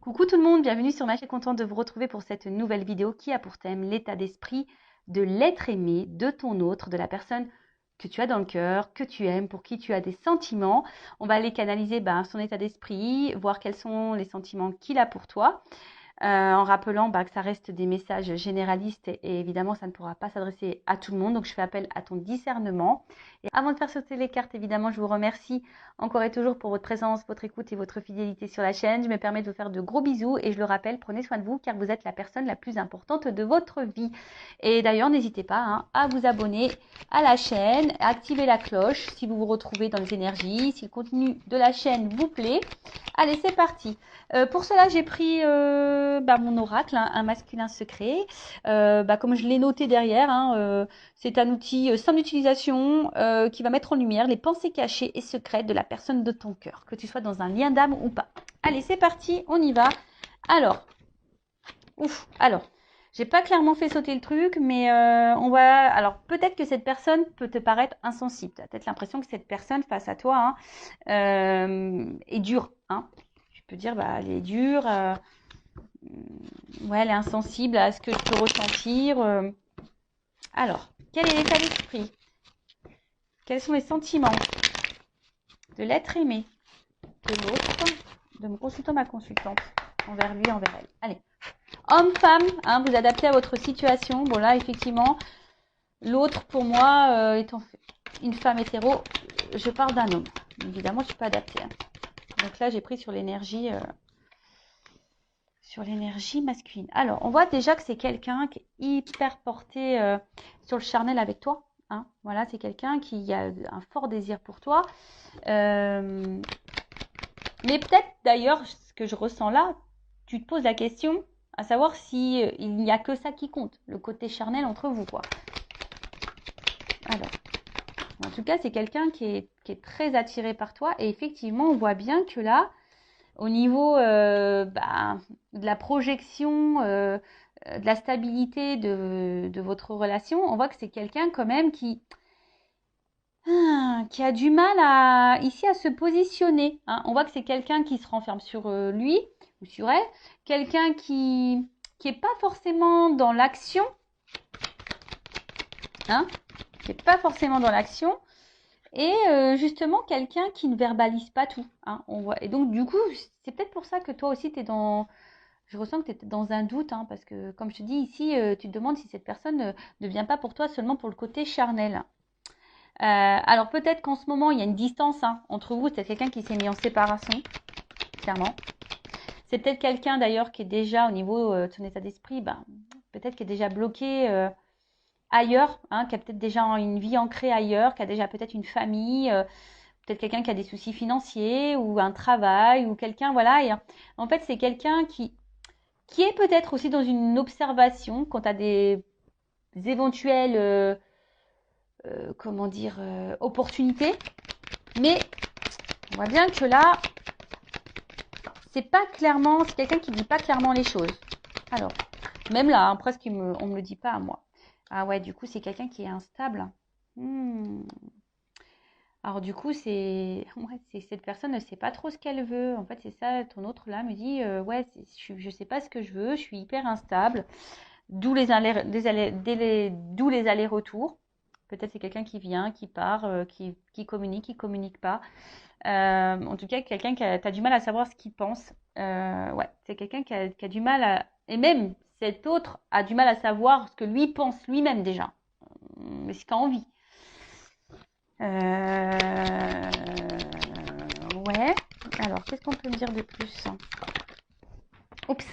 Coucou tout le monde, bienvenue sur ma chaîne, contente de vous retrouver pour cette nouvelle vidéo qui a pour thème l'état d'esprit de l'être aimé, de ton autre, de la personne que tu as dans le cœur, que tu aimes, pour qui tu as des sentiments. On va aller canaliser son état d'esprit, voir quels sont les sentiments qu'il a pour toi. En rappelant que ça reste des messages généralistes et évidemment ça ne pourra pas s'adresser à tout le monde, donc je fais appel à ton discernement. Et avant de faire sauter les cartes, évidemment je vous remercie encore et toujours pour votre présence, votre écoute et votre fidélité sur la chaîne. Je me permets de vous faire de gros bisous et je le rappelle, prenez soin de vous car vous êtes la personne la plus importante de votre vie. Et d'ailleurs n'hésitez pas à vous abonner à la chaîne, à activer la cloche si vous vous retrouvez dans les énergies, si le contenu de la chaîne vous plaît. Allez, c'est parti. Pour cela, j'ai pris mon oracle, un masculin secret. Comme je l'ai noté derrière, c'est un outil sans utilisation qui va mettre en lumière les pensées cachées et secrètes de la personne de ton cœur, que tu sois dans un lien d'âme ou pas. Allez, c'est parti, on y va. Alors, j'ai pas clairement fait sauter le truc, mais on va. Alors, peut-être que cette personne peut te paraître insensible. Tu as peut-être l'impression que cette personne face à toi est dure. Tu peux dire, elle est dure. Ouais, elle est insensible à ce que je peux ressentir. Alors, quel est l'état d'esprit? Quels sont les sentiments de l'être aimé, de l'autre, de mon consultant, ma consultante, envers lui, envers elle? Allez. Homme, femme, vous adaptez à votre situation. Bon, là, effectivement, l'autre, pour moi, étant une femme hétéro, je parle d'un homme. Évidemment, je ne suis pas adaptée. Donc là, j'ai pris sur l'énergie masculine. Alors, on voit déjà que c'est quelqu'un qui est hyper porté sur le charnel avec toi. Voilà, c'est quelqu'un qui a un fort désir pour toi. Mais peut-être, d'ailleurs, ce que je ressens là, tu te poses la question à savoir si il n'y a que ça qui compte, le côté charnel entre vous, quoi. Alors, en tout cas, c'est quelqu'un qui est très attiré par toi. Et effectivement, on voit bien que là, au niveau de la projection, de la stabilité de votre relation, on voit que c'est quelqu'un quand même qui a du mal ici à se positionner. On voit que c'est quelqu'un qui se renferme sur lui ou sur elle, quelqu'un qui n'est pas forcément dans l'action, qui n'est pas forcément dans l'action, et justement quelqu'un qui ne verbalise pas tout. On voit. Et donc du coup, c'est peut-être pour ça que toi aussi tu es dans... Je ressens que tu es dans un doute, parce que comme je te dis ici, tu te demandes si cette personne ne vient pas pour toi seulement pour le côté charnel. Alors peut-être qu'en ce moment, il y a une distance entre vous. C'est quelqu'un qui s'est mis en séparation, clairement. C'est peut-être quelqu'un d'ailleurs qui est déjà au niveau de son état d'esprit, peut-être qui est déjà bloqué ailleurs, qui a peut-être déjà une vie ancrée ailleurs, qui a déjà peut-être une famille, peut-être quelqu'un qui a des soucis financiers ou un travail ou quelqu'un, voilà. Et en fait, c'est quelqu'un qui est peut-être aussi dans une observation quant à des éventuelles opportunités. Mais on voit bien que là, c'est quelqu'un qui dit pas clairement les choses. Alors, même là, presque on me le dit pas à moi. Ah ouais, du coup, c'est quelqu'un qui est instable. Alors du coup, c'est cette personne ne sait pas trop ce qu'elle veut. En fait, c'est ça, ton autre là me dit, je sais pas ce que je veux, je suis hyper instable. D'où les allers-retours. Peut-être c'est quelqu'un qui vient, qui part, qui communique pas. En tout cas, quelqu'un qui a du mal à savoir ce qu'il pense. C'est quelqu'un qui a du mal à... Et même cet autre a du mal à savoir ce que lui pense lui-même déjà. Mais ce qu'il a envie. Ouais. Alors, qu'est-ce qu'on peut me dire de plus? Oups.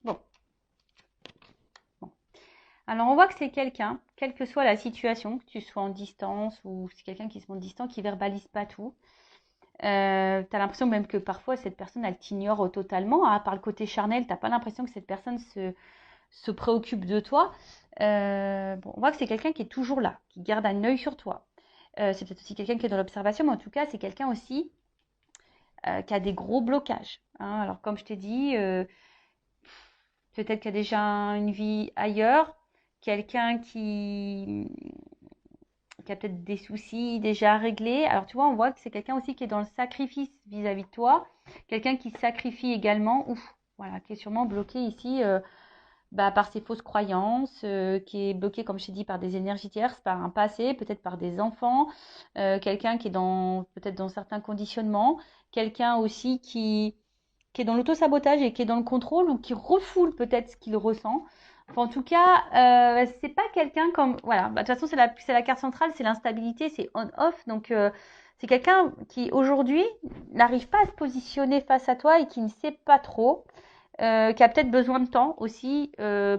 Bon. Alors, on voit que c'est quelqu'un, quelle que soit la situation, que tu sois en distance ou c'est quelqu'un qui se montre distant, qui verbalise pas tout. Tu as l'impression même que parfois cette personne, elle t'ignore totalement. Par le côté charnel, tu n'as pas l'impression que cette personne se préoccupe de toi. On voit que c'est quelqu'un qui est toujours là, qui garde un œil sur toi. C'est peut-être aussi quelqu'un qui est dans l'observation, mais en tout cas, c'est quelqu'un aussi qui a des gros blocages. Alors, comme je t'ai dit, peut-être qu'il y a déjà une vie ailleurs, quelqu'un qui qui a peut-être des soucis déjà à régler. Alors, tu vois, on voit que c'est quelqu'un aussi qui est dans le sacrifice vis-à-vis de toi. Quelqu'un qui sacrifie également, ouf, voilà, qui est sûrement bloqué ici par ses fausses croyances, qui est bloqué, comme je t'ai dit, par des énergies tierces, par un passé, peut-être par des enfants, quelqu'un qui est peut-être dans certains conditionnements, quelqu'un aussi qui est dans l'auto-sabotage et qui est dans le contrôle ou qui refoule peut-être ce qu'il ressent. Enfin, en tout cas, c'est pas quelqu'un comme... Voilà, de toute façon, c'est la carte centrale, c'est l'instabilité, c'est on-off. Donc, c'est quelqu'un qui, aujourd'hui, n'arrive pas à se positionner face à toi et qui ne sait pas trop, qui a peut-être besoin de temps aussi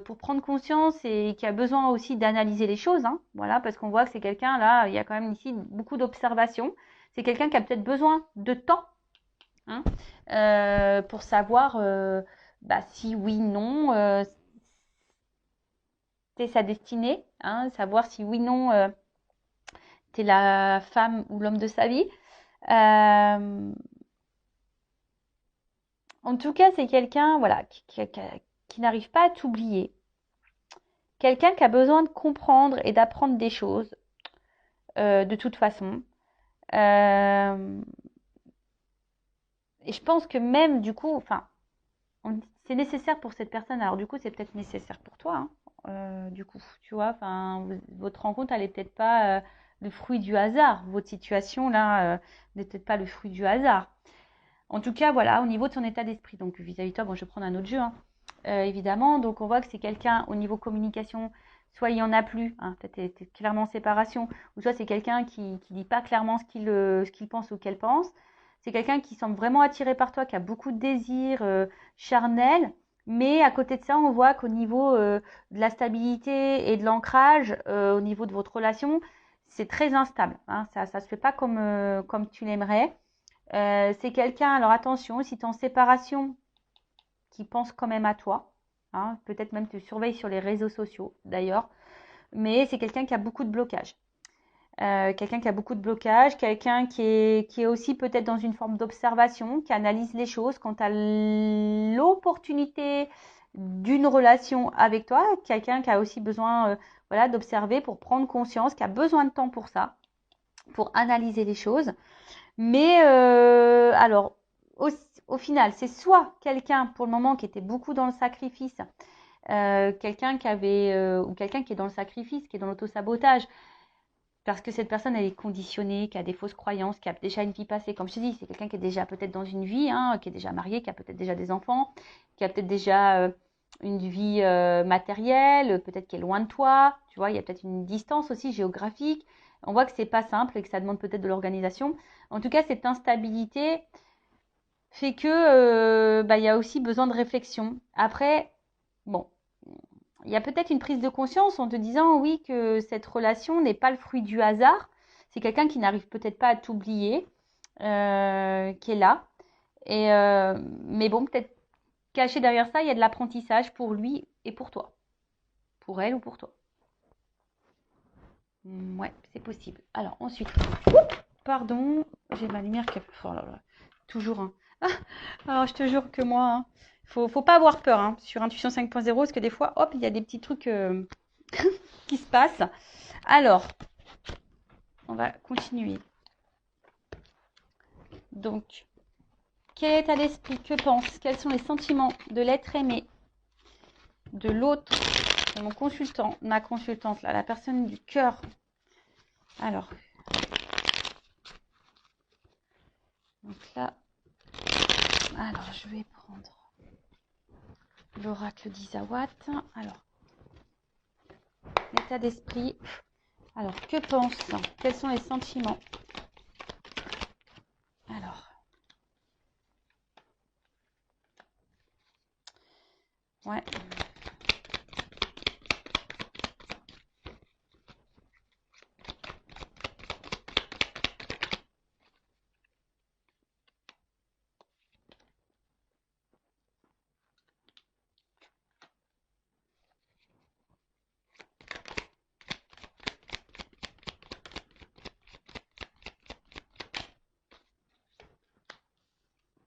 pour prendre conscience et qui a besoin aussi d'analyser les choses. Hein, voilà, parce qu'on voit que c'est quelqu'un, là, il y a quand même ici beaucoup d'observations. C'est quelqu'un qui a peut-être besoin de temps, hein, pour savoir si oui, non, c'est sa destinée, hein, savoir si oui, non, t'es la femme ou l'homme de sa vie. En tout cas, c'est quelqu'un voilà, qui n'arrive pas à t'oublier. Quelqu'un qui a besoin de comprendre et d'apprendre des choses, de toute façon. Et je pense que même, du coup, enfin, c'est nécessaire pour cette personne. Alors, du coup, c'est peut-être nécessaire pour toi, hein, du coup, tu vois. Enfin, votre rencontre, elle est peut-être pas le fruit du hasard. Votre situation, là, n'est peut-être pas le fruit du hasard. En tout cas, voilà, au niveau de son état d'esprit. Donc, vis-à-vis de toi, bon, je vais prendre un autre jeu, hein, évidemment. Donc, on voit que c'est quelqu'un, au niveau communication, soit il n'y en a plus, hein, peut-être t'es clairement en séparation, ou soit c'est quelqu'un qui dit pas clairement ce qu'il pense ou qu'elle pense. C'est quelqu'un qui semble vraiment attiré par toi, qui a beaucoup de désirs charnels, mais à côté de ça, on voit qu'au niveau de la stabilité et de l'ancrage, au niveau de votre relation, c'est très instable. Hein, ça se fait pas comme tu l'aimerais. C'est quelqu'un, alors attention, si tu es en séparation, qui pense quand même à toi. Hein, peut-être même te surveille sur les réseaux sociaux d'ailleurs. Mais c'est quelqu'un qui a beaucoup de blocage. Quelqu'un qui a beaucoup de blocage, quelqu'un qui est aussi peut-être dans une forme d'observation, qui analyse les choses quant à l'opportunité d'une relation avec toi, quelqu'un qui a aussi besoin voilà, d'observer pour prendre conscience, qui a besoin de temps pour ça, pour analyser les choses. Mais alors, au final, c'est soit quelqu'un pour le moment qui était beaucoup dans le sacrifice, quelqu'un qui avait, ou quelqu'un qui est dans le sacrifice, qui est dans l'auto-sabotage, parce que cette personne, elle est conditionnée, qui a des fausses croyances, qui a déjà une vie passée. Comme je te dis, c'est quelqu'un qui est déjà peut-être dans une vie, hein, qui est déjà marié, qui a peut-être déjà des enfants, qui a peut-être déjà une vie matérielle, peut-être qui est loin de toi. Tu vois, il y a peut-être une distance aussi géographique. On voit que c'est pas simple et que ça demande peut-être de l'organisation. En tout cas, cette instabilité fait que il y a aussi besoin de réflexion. Après, bon, il y a peut-être une prise de conscience en te disant oui que cette relation n'est pas le fruit du hasard. C'est quelqu'un qui n'arrive peut-être pas à t'oublier, qui est là. Et mais bon, peut-être caché derrière ça, il y a de l'apprentissage pour lui et pour toi, pour elle ou pour toi. Ouais, c'est possible. Alors ensuite, pardon, j'ai ma lumière qui a... Oh là là, toujours. Hein. Alors je te jure que moi, hein, faut pas avoir peur hein, sur Intuition 5.0 parce que des fois, hop, il y a des petits trucs qui se passent. Alors, on va continuer. Donc, quel est état d'esprit? Que pense? Quels sont les sentiments de l'être aimé, de l'autre, de mon consultant, ma consultante, là, la personne du cœur? Alors, donc là, alors je vais prendre l'oracle d'Isawat. Alors, l'état d'esprit. Alors, que pense? Quels sont les sentiments? Alors, ouais.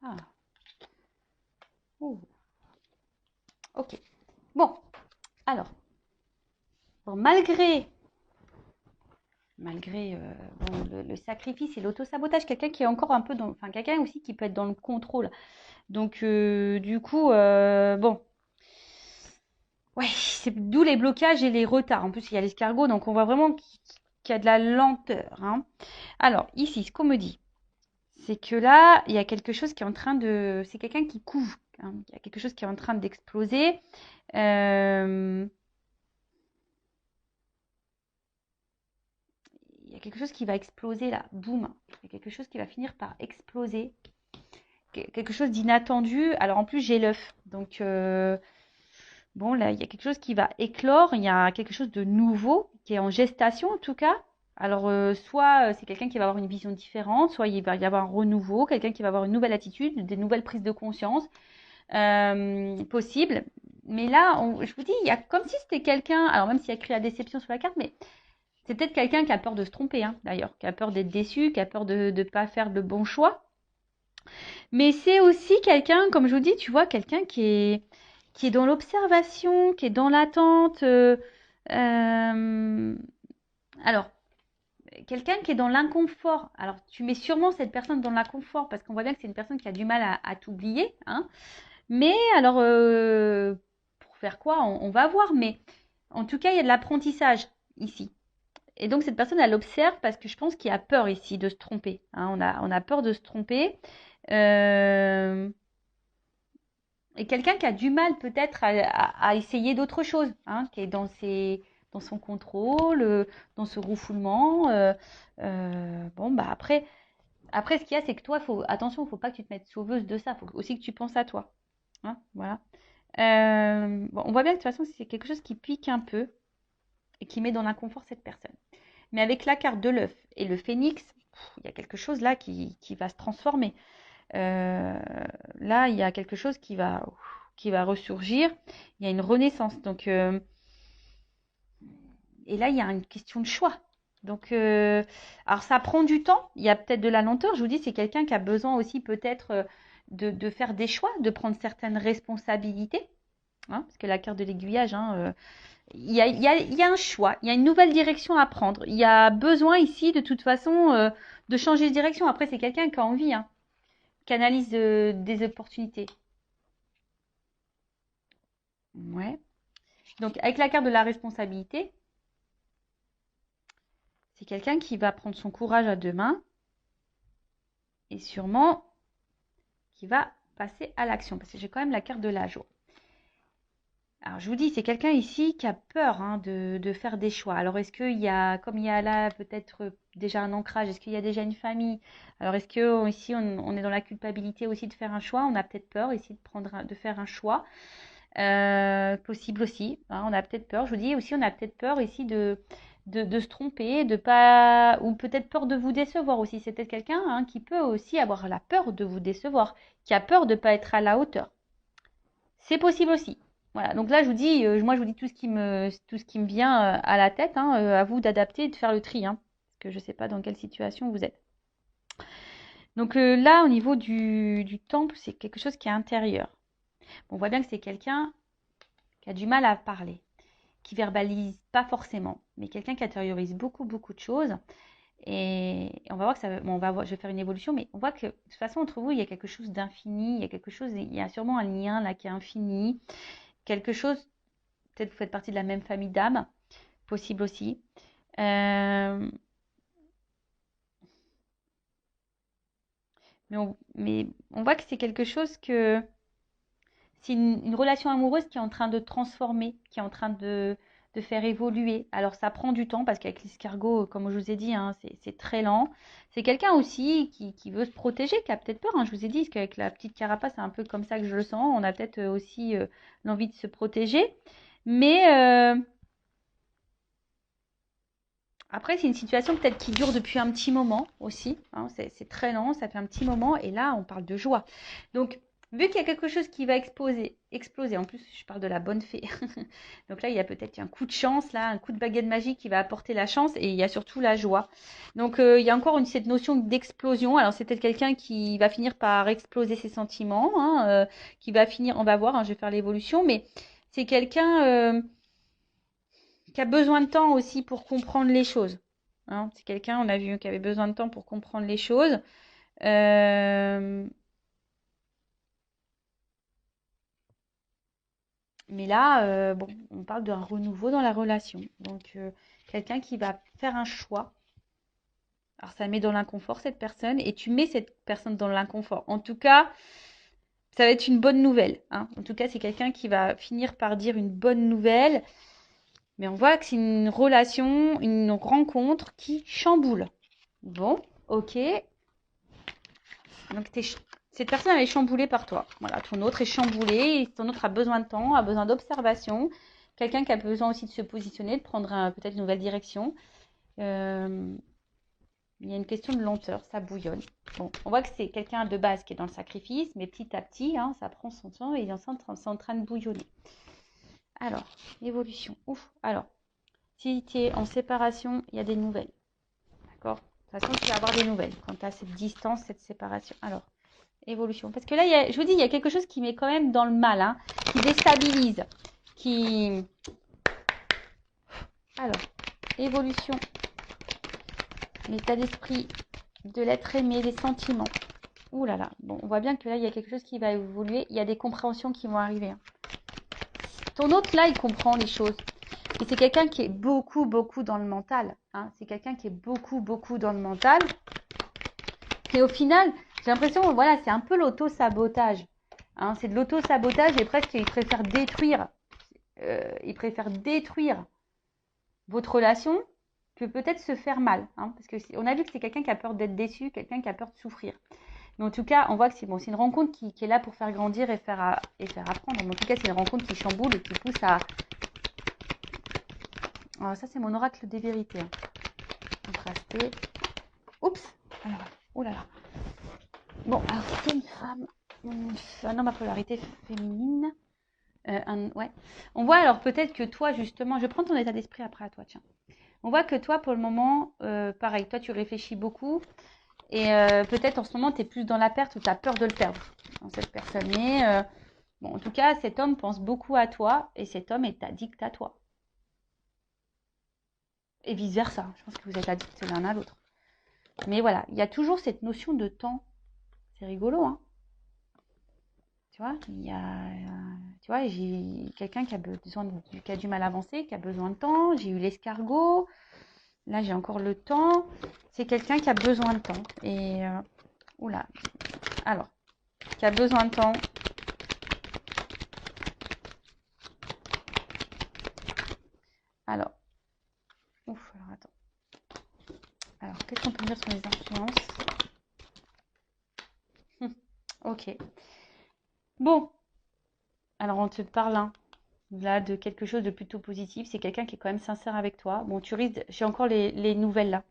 Ah. Ouh. Ok. Bon, alors, bon, malgré malgré bon, le sacrifice et l'auto-sabotage. Quelqu'un qui est encore un peu dans... Enfin, quelqu'un aussi qui peut être dans le contrôle. Donc, du coup, bon... Ouais, c'est d'où les blocages et les retards. En plus, il y a l'escargot, donc on voit vraiment qu'il y a de la lenteur, hein. Alors, ici, ce qu'on me dit, c'est que là, il y a quelque chose qui est en train de... C'est quelqu'un qui couve, hein. Il y a quelque chose qui est en train d'exploser. Il y a quelque chose qui va exploser là, boum. Il y a quelque chose qui va finir par exploser. Quelque chose d'inattendu. Alors, en plus, j'ai l'œuf. Donc, bon, là, il y a quelque chose qui va éclore. Il y a quelque chose de nouveau qui est en gestation, en tout cas. Alors, soit c'est quelqu'un qui va avoir une vision différente, soit il va y avoir un renouveau, quelqu'un qui va avoir une nouvelle attitude, des nouvelles prises de conscience possibles. Mais là, je vous dis, il y a comme si c'était quelqu'un, alors même s'il y a écrit la déception sur la carte, mais c'est peut-être quelqu'un qui a peur de se tromper, hein, d'ailleurs, qui a peur d'être déçu, qui a peur de ne pas faire le bon choix. Mais c'est aussi quelqu'un, comme je vous dis, tu vois, quelqu'un qui est dans l'observation, qui est dans l'attente. Alors, quelqu'un qui est dans l'inconfort. Alors, tu mets sûrement cette personne dans l'inconfort parce qu'on voit bien que c'est une personne qui a du mal à t'oublier, hein. Mais alors, pour faire quoi on va voir. Mais en tout cas, il y a de l'apprentissage ici. Et donc, cette personne, elle observe parce que je pense qu'il y a peur ici de se tromper, hein. On a peur de se tromper. Euh, et quelqu'un qui a du mal peut-être à essayer d'autres choses, hein, qui est dans son contrôle, dans ce refoulement. Bon, bah après, ce qu'il y a, c'est que toi, attention, il ne faut pas que tu te mettes sauveuse de ça. Il faut aussi que tu penses à toi, hein, voilà. Bon, on voit bien que de toute façon, c'est quelque chose qui pique un peu et qui met dans l'inconfort cette personne. Mais avec la carte de l'œuf et le phénix, il y a quelque chose là qui va se transformer. Là, il y a quelque chose qui va ressurgir. Il y a une renaissance. Donc, et là, il y a une question de choix. Donc, alors ça prend du temps. Il y a peut-être de la lenteur. Je vous dis, c'est quelqu'un qui a besoin aussi peut-être de faire des choix, de prendre certaines responsabilités, hein, parce que la carte de l'aiguillage, hein, il y a un choix, il y a une nouvelle direction à prendre. Il y a besoin ici, de toute façon, de changer de direction. Après, c'est quelqu'un qui a envie, hein, qui analyse des opportunités. Ouais. Donc, avec la carte de la responsabilité, c'est quelqu'un qui va prendre son courage à deux mains et sûrement qui va passer à l'action. Parce que j'ai quand même la carte de la joie. Alors, je vous dis, c'est quelqu'un ici qui a peur, hein, de faire des choix. Alors, est-ce qu'il y a, comme il y a là peut-être déjà un ancrage, est-ce qu'il y a déjà une famille? Alors, est-ce que ici, on est dans la culpabilité aussi de faire un choix? On a peut-être peur ici de faire un choix. Possible aussi, hein, on a peut-être peur. Je vous dis aussi, on a peut-être peur ici de se tromper, de pas, ou peut-être peur de vous décevoir aussi. C'est peut-être quelqu'un, hein, qui peut aussi avoir la peur de vous décevoir, qui a peur de ne pas être à la hauteur. C'est possible aussi. Voilà, donc là je vous dis, moi je vous dis tout ce qui me vient à la tête, hein, à vous d'adapter et de faire le tri, hein, parce que je ne sais pas dans quelle situation vous êtes. Donc là, au niveau du temple, c'est quelque chose qui est intérieur. Bon, on voit bien que c'est quelqu'un qui a du mal à parler, qui verbalise pas forcément, mais quelqu'un qui intériorise beaucoup, beaucoup de choses. Et on va voir que ça, bon, je vais faire une évolution, mais on voit que de toute façon, entre vous, il y a quelque chose d'infini, il y a quelque chose, il y a sûrement un lien là qui est infini, quelque chose, peut-être vous faites partie de la même famille d'âmes, possible aussi. Euh, mais on voit que c'est quelque chose que c'est une relation amoureuse qui est en train de transformer, qui est en train de faire évoluer. Alors ça prend du temps parce qu'avec l'escargot, comme je vous ai dit, hein, c'est très lent. C'est quelqu'un aussi qui veut se protéger, qui a peut-être peur, hein, je vous ai dit, parce qu'avec la petite carapace, c'est un peu comme ça que je le sens. On a peut-être aussi l'envie de se protéger. Mais après, c'est une situation peut-être qui dure depuis un petit moment aussi, hein, c'est très lent, ça fait un petit moment. Et là, on parle de joie. Donc, vu qu'il y a quelque chose qui va exploser, en plus, je parle de la bonne fée. Donc là, il y a peut-être un coup de chance, là, un coup de baguette magique qui va apporter la chance. Et il y a surtout la joie. Donc, il y a encore cette notion d'explosion. Alors, c'est peut-être quelqu'un qui va finir par exploser ses sentiments, hein, qui va finir, on va voir, hein, je vais faire l'évolution. Mais c'est quelqu'un qui a besoin de temps aussi pour comprendre les choses. Hein. C'est quelqu'un, on a vu, qui avait besoin de temps pour comprendre les choses. Mais là, bon, on parle d'un renouveau dans la relation. Donc, quelqu'un qui va faire un choix. Alors, ça met dans l'inconfort cette personne et tu mets cette personne dans l'inconfort. En tout cas, ça va être une bonne nouvelle. Hein. En tout cas, c'est quelqu'un qui va finir par dire une bonne nouvelle. Mais on voit que c'est une relation, une rencontre qui chamboule. Bon, ok. Donc, cette personne, elle est chamboulée par toi. Voilà, ton autre est chamboulé. Ton autre a besoin de temps, a besoin d'observation. Quelqu'un qui a besoin aussi de se positionner, de prendre peut-être une nouvelle direction. Il y a une question de lenteur, ça bouillonne. Bon, on voit que c'est quelqu'un de base qui est dans le sacrifice, mais petit à petit, hein, ça prend son temps et c'est en train de bouillonner. Alors, évolution. Ouf, alors, si tu es en séparation, il y a des nouvelles. D'accord? De toute façon, tu vas avoir des nouvelles quand tu as cette distance, cette séparation. Alors, évolution. Parce que là, je vous dis, il y a quelque chose qui met quand même dans le mal, hein, qui déstabilise, qui... Alors, évolution. L'état d'esprit de l'être aimé, des sentiments. Ouh là là. Bon, on voit bien que là, il y a quelque chose qui va évoluer. Il y a des compréhensions qui vont arriver. Hein. Ton autre, là, il comprend les choses. Et c'est quelqu'un qui est beaucoup, beaucoup dans le mental. Hein. C'est quelqu'un qui est beaucoup, beaucoup dans le mental. Et au final, j'ai l'impression, voilà, c'est un peu l'auto-sabotage. Hein. C'est de l'auto-sabotage et presque, il préfère détruire. Il préfère détruire votre relation que peut-être se faire mal. Hein. Parce qu'on a vu que c'est quelqu'un qui a peur d'être déçu, quelqu'un qui a peur de souffrir. Mais en tout cas, on voit que c'est bon, c'est une rencontre qui est là pour faire grandir et faire apprendre. Mais en tout cas, c'est une rencontre qui chamboule et qui pousse à... Alors ça, c'est mon oracle des vérités. Hein. Contrasté. Oups. Alors, oh là là. Bon, alors c'est une femme, un homme à polarité féminine. Ouais. On voit alors peut-être que toi, justement, je prends ton état d'esprit après à toi, tiens. On voit que toi, pour le moment, pareil, toi, tu réfléchis beaucoup. Et peut-être en ce moment, tu es plus dans la perte ou tu as peur de le perdre dans cette personne. Mais bon, en tout cas, cet homme pense beaucoup à toi et cet homme est addict à toi. Et vice-versa. Je pense que vous êtes addicts l'un à l'autre. Mais voilà, il y a toujours cette notion de temps. C'est rigolo, hein. Tu vois, tu vois, j'ai quelqu'un qui a du mal à avancer, qui a besoin de temps. J'ai eu l'escargot. Là, j'ai encore le temps. C'est quelqu'un qui a besoin de temps. Et, oula. Alors, qui a besoin de temps. Alors, ouf, alors attends. Alors, qu'est-ce qu'on peut dire sur les influences? Ok. Bon, alors on te parle hein, là de quelque chose de plutôt positif. C'est quelqu'un qui est quand même sincère avec toi. Bon, tu risques, j'ai encore les nouvelles là.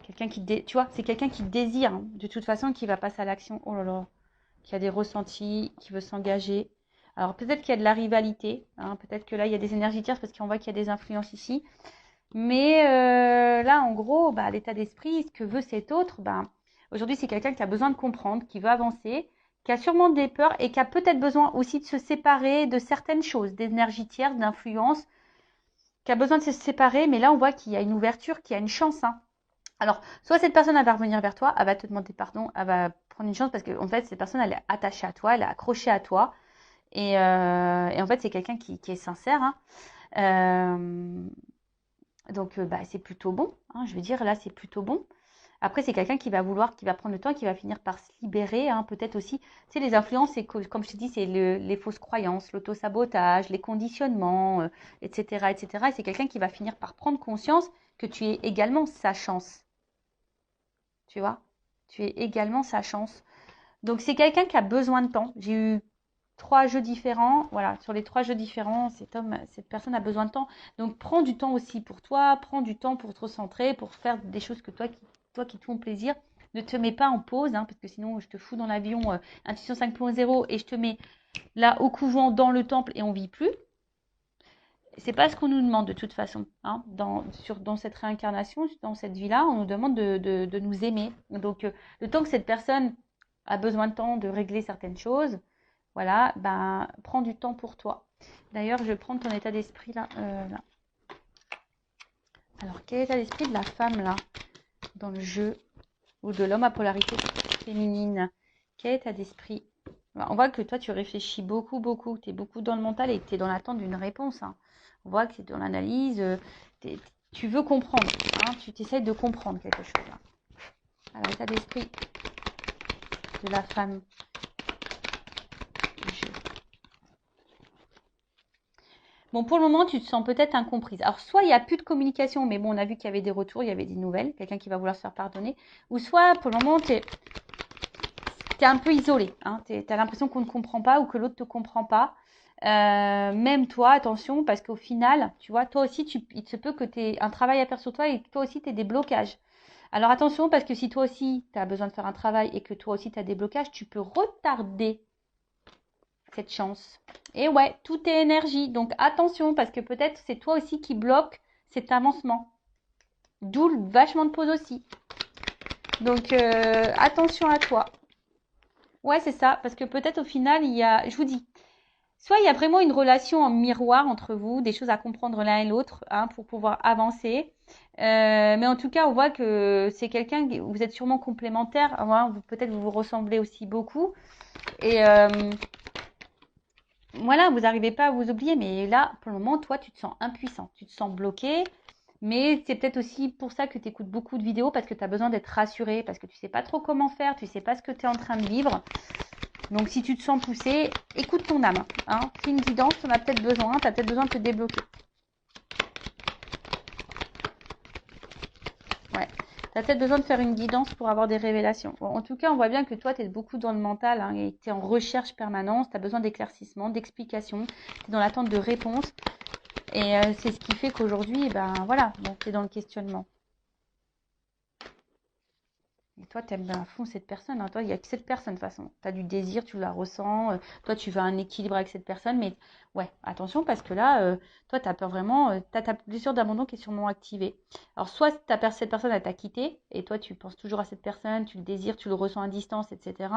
Quelqu'un tu vois, c'est quelqu'un qui désire hein, de toute façon, qui va passer à l'action. Oh là là, qui a des ressentis, qui veut s'engager. Alors peut-être qu'il y a de la rivalité. Hein, peut-être que là il y a des énergies tierces parce qu'on voit qu'il y a des influences ici. Mais là, en gros, bah, l'état d'esprit, ce que veut cet autre, bah, aujourd'hui, c'est quelqu'un qui a besoin de comprendre, qui veut avancer, qui a sûrement des peurs et qui a peut-être besoin aussi de se séparer de certaines choses, d'énergie tierce, d'influence, qui a besoin de se séparer. Mais là, on voit qu'il y a une ouverture, qu'il y a une chance. Hein. Alors, soit cette personne, elle va revenir vers toi, elle va te demander pardon, elle va prendre une chance parce qu'en fait, cette personne, elle est attachée à toi, elle est accrochée à toi. Et en fait, c'est quelqu'un qui est sincère. Hein. Donc, bah, c'est plutôt bon. Hein, je veux dire, là, c'est plutôt bon. Après, c'est quelqu'un qui va vouloir, qui va prendre le temps, qui va finir par se libérer. Hein, peut-être aussi, tu sais, les influences, c'est comme je te dis, c'est les fausses croyances, l'autosabotage, les conditionnements, etc., etc. Et c'est quelqu'un qui va finir par prendre conscience que tu es également sa chance. Tu vois? Tu es également sa chance. Donc, c'est quelqu'un qui a besoin de temps. J'ai eu 3 jeux différents. Voilà, sur les 3 jeux différents, cette personne a besoin de temps. Donc, prends du temps aussi pour toi. Prends du temps pour te recentrer, pour faire des choses que toi qui te font plaisir. Ne te mets pas en pause, hein, parce que sinon, je te fous dans l'avion Intuition 5.0 et je te mets là au couvent, dans le temple et on vit plus. C'est pas ce qu'on nous demande de toute façon. Hein, dans cette réincarnation, dans cette vie-là, on nous demande de nous aimer. Donc, le temps que cette personne a besoin de temps de régler certaines choses, voilà, ben, prends du temps pour toi. D'ailleurs, je vais prendre ton état d'esprit là, là. Alors, quel est l'état d'esprit de la femme, là, dans le jeu, ou de l'homme à polarité féminine? Quel état d'esprit? On voit que toi, tu réfléchis beaucoup, beaucoup. Tu es beaucoup dans le mental et tu es dans l'attente d'une réponse. Hein. On voit que tu es dans l'analyse. Tu veux comprendre. Hein, tu t'essayes de comprendre quelque chose. Là. Alors, l'état d'esprit de la femme du jeu. Bon, pour le moment, tu te sens peut-être incomprise. Alors, soit il n'y a plus de communication, mais bon, on a vu qu'il y avait des retours, il y avait des nouvelles, quelqu'un qui va vouloir se faire pardonner. Ou soit, pour le moment, tu es un peu isolé. Hein, tu as l'impression qu'on ne comprend pas ou que l'autre ne te comprend pas. Même toi, attention, parce qu'au final, tu vois, toi aussi, il se peut que tu aies un travail à faire sur toi et que toi aussi, tu aies des blocages. Alors, attention, parce que si toi aussi, tu as besoin de faire un travail et que toi aussi, tu as des blocages, tu peux retarder cette chance. Et ouais, tout est énergie. Donc, attention, parce que peut-être c'est toi aussi qui bloque cet avancement. D'où le vachement de pause aussi. Donc, attention à toi. Ouais, c'est ça, parce que peut-être au final, il y a, je vous dis, soit il y a vraiment une relation en miroir entre vous, des choses à comprendre l'un et l'autre, hein, pour pouvoir avancer. Mais en tout cas, on voit que c'est quelqu'un, vous êtes sûrement complémentaires, hein, peut-être vous vous ressemblez aussi beaucoup. Et voilà, vous n'arrivez pas à vous oublier, mais là, pour le moment, toi, tu te sens impuissant, tu te sens bloqué. Mais c'est peut-être aussi pour ça que tu écoutes beaucoup de vidéos, parce que tu as besoin d'être rassuré, parce que tu ne sais pas trop comment faire, tu ne sais pas ce que tu es en train de vivre. Donc, si tu te sens poussé, écoute ton âme. Hein. Fais une guidance, tu en as peut-être besoin, tu as peut-être besoin de te débloquer. Ouais. Tu as peut-être besoin de faire une guidance pour avoir des révélations. Bon, en tout cas, on voit bien que toi, tu es beaucoup dans le mental, hein, et tu es en recherche permanente, tu as besoin d'éclaircissement, d'explications, tu es dans l'attente de réponses. Et c'est ce qui fait qu'aujourd'hui, ben voilà, tu es dans le questionnement. Et toi, tu aimes à fond cette personne. Hein. Toi, il n'y a que cette personne de toute façon. Tu as du désir, tu la ressens. Toi, tu veux un équilibre avec cette personne. Mais ouais, attention parce que là, toi, tu as peur vraiment. Tu as ta blessure d'abandon qui est sûrement activée. Alors, soit cette personne, elle t'a quitté. Et toi, tu penses toujours à cette personne. Tu le désires, tu le ressens à distance, etc.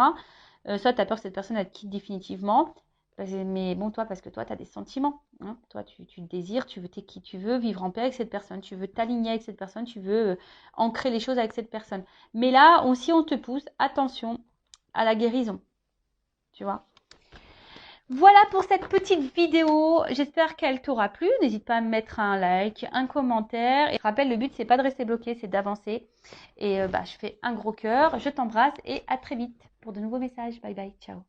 Soit tu as peur que cette personne, elle te quitte définitivement. Mais bon, toi, parce que toi, tu as des sentiments. Hein. Toi, tu te désires, tu veux qui tu veux, vivre en paix avec cette personne. Tu veux t'aligner avec cette personne. Tu veux ancrer les choses avec cette personne. Mais là aussi, on te pousse, attention à la guérison. Tu vois. Voilà pour cette petite vidéo. J'espère qu'elle t'aura plu. N'hésite pas à me mettre un like, un commentaire. Et je rappelle, le but, c'est pas de rester bloqué, c'est d'avancer. Et je fais un gros cœur. Je t'embrasse et à très vite pour de nouveaux messages. Bye bye. Ciao.